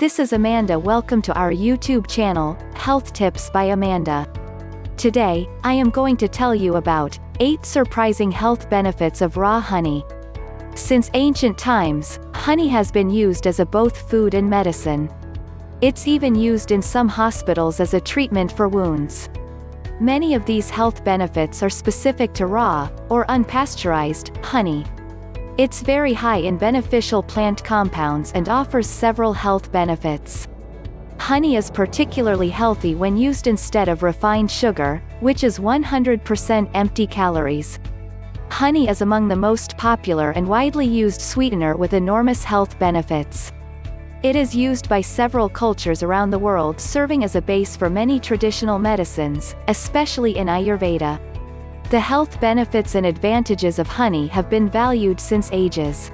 This is Amanda. Welcome to our YouTube channel, Health Tips by Amanda. Today, I am going to tell you about 8 surprising health benefits of raw honey. Since ancient times, honey has been used as both food and medicine. It's even used in some hospitals as a treatment for wounds. Many of these health benefits are specific to raw, or unpasteurized, honey. It's very high in beneficial plant compounds and offers several health benefits. Honey is particularly healthy when used instead of refined sugar, which is 100% empty calories. Honey is among the most popular and widely used sweetener with enormous health benefits. It is used by several cultures around the world, serving as a base for many traditional medicines, especially in Ayurveda. The health benefits and advantages of honey have been valued since ages.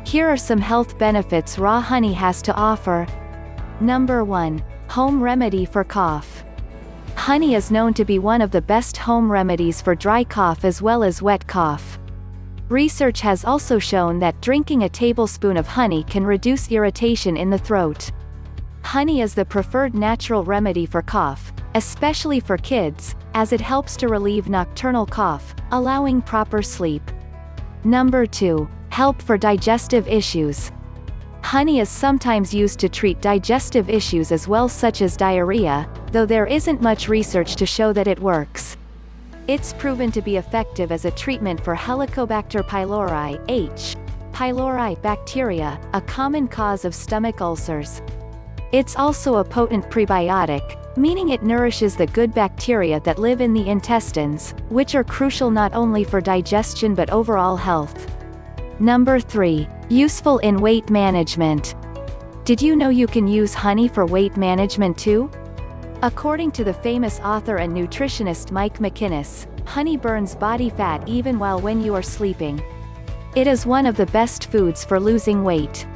Here are some health benefits raw honey has to offer. Number 1. Home remedy for cough. Honey is known to be one of the best home remedies for dry cough as well as wet cough. Research has also shown that drinking a tablespoon of honey can reduce irritation in the throat. Honey is the preferred natural remedy for cough, especially for kids, as it helps to relieve nocturnal cough, allowing proper sleep. Number 2. Help for digestive issues. Honey is sometimes used to treat digestive issues as well, such as diarrhea, though there isn't much research to show that it works. It's proven to be effective as a treatment for Helicobacter pylori H. pylori bacteria, a common cause of stomach ulcers. It's also a potent prebiotic, meaning it nourishes the good bacteria that live in the intestines, which are crucial not only for digestion but overall health. Number 3. Useful in weight management. Did you know you can use honey for weight management too? According to the famous author and nutritionist Mike McInnes, honey burns body fat even when you are sleeping. It is one of the best foods for losing weight.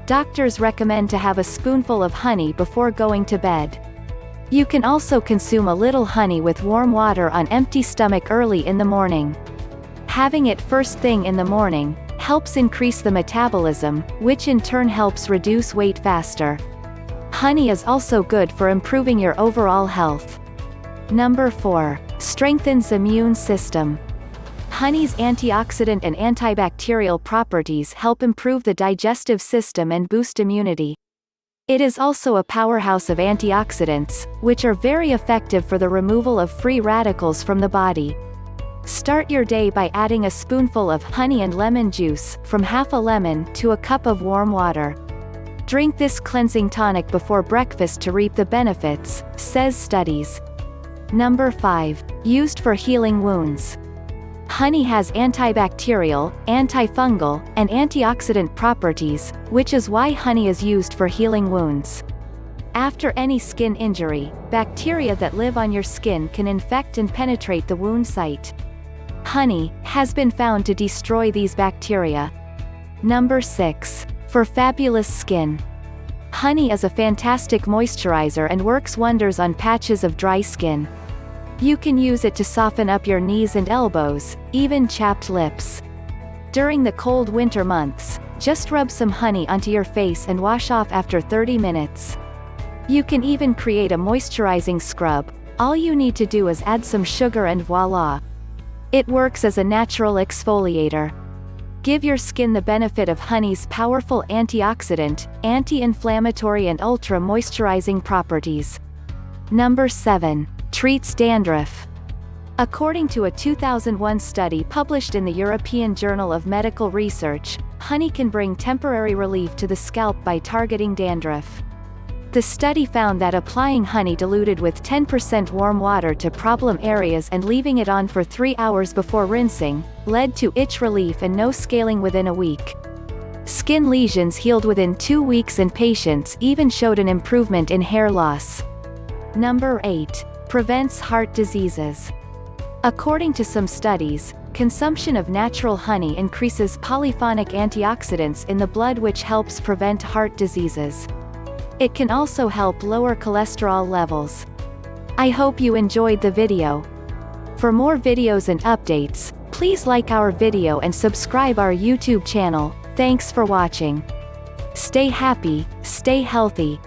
Doctors recommend to have a spoonful of honey before going to bed. You can also consume a little honey with warm water on empty stomach early in the morning. Having it first thing in the morning helps increase the metabolism, which in turn helps reduce weight faster. Honey is also good for improving your overall health. Number 4. Strengthens immune system. Honey's antioxidant and antibacterial properties help improve the digestive system and boost immunity. It is also a powerhouse of antioxidants, which are very effective for the removal of free radicals from the body. Start your day by adding a spoonful of honey and lemon juice, from half a lemon to a cup of warm water. Drink this cleansing tonic before breakfast to reap the benefits, says studies. Number 5. Used for healing wounds. Honey has antibacterial, antifungal, and antioxidant properties, which is why honey is used for healing wounds. After any skin injury, bacteria that live on your skin can infect and penetrate the wound site. Honey has been found to destroy these bacteria. Number 6. For fabulous skin. Honey is a fantastic moisturizer and works wonders on patches of dry skin. You can use it to soften up your knees and elbows, even chapped lips. During the cold winter months, just rub some honey onto your face and wash off after 30 minutes. You can even create a moisturizing scrub. All you need to do is add some sugar and voila. It works as a natural exfoliator. Give your skin the benefit of honey's powerful antioxidant, anti-inflammatory and ultra-moisturizing properties. Number 7. Treats dandruff. According to a 2001 study published in the European Journal of Medical Research, honey can bring temporary relief to the scalp by targeting dandruff. The study found that applying honey diluted with 10% warm water to problem areas and leaving it on for 3 hours before rinsing, led to itch relief and no scaling within a week. Skin lesions healed within 2 weeks and patients even showed an improvement in hair loss. Number 8. Prevents heart diseases. According to some studies, consumption of natural honey increases polyphonic antioxidants in the blood, which helps prevent heart diseases. It can also help lower cholesterol levels. I hope you enjoyed the video. For more videos and updates, please like our video and subscribe our YouTube channel. Thanks for watching. Stay happy, stay healthy,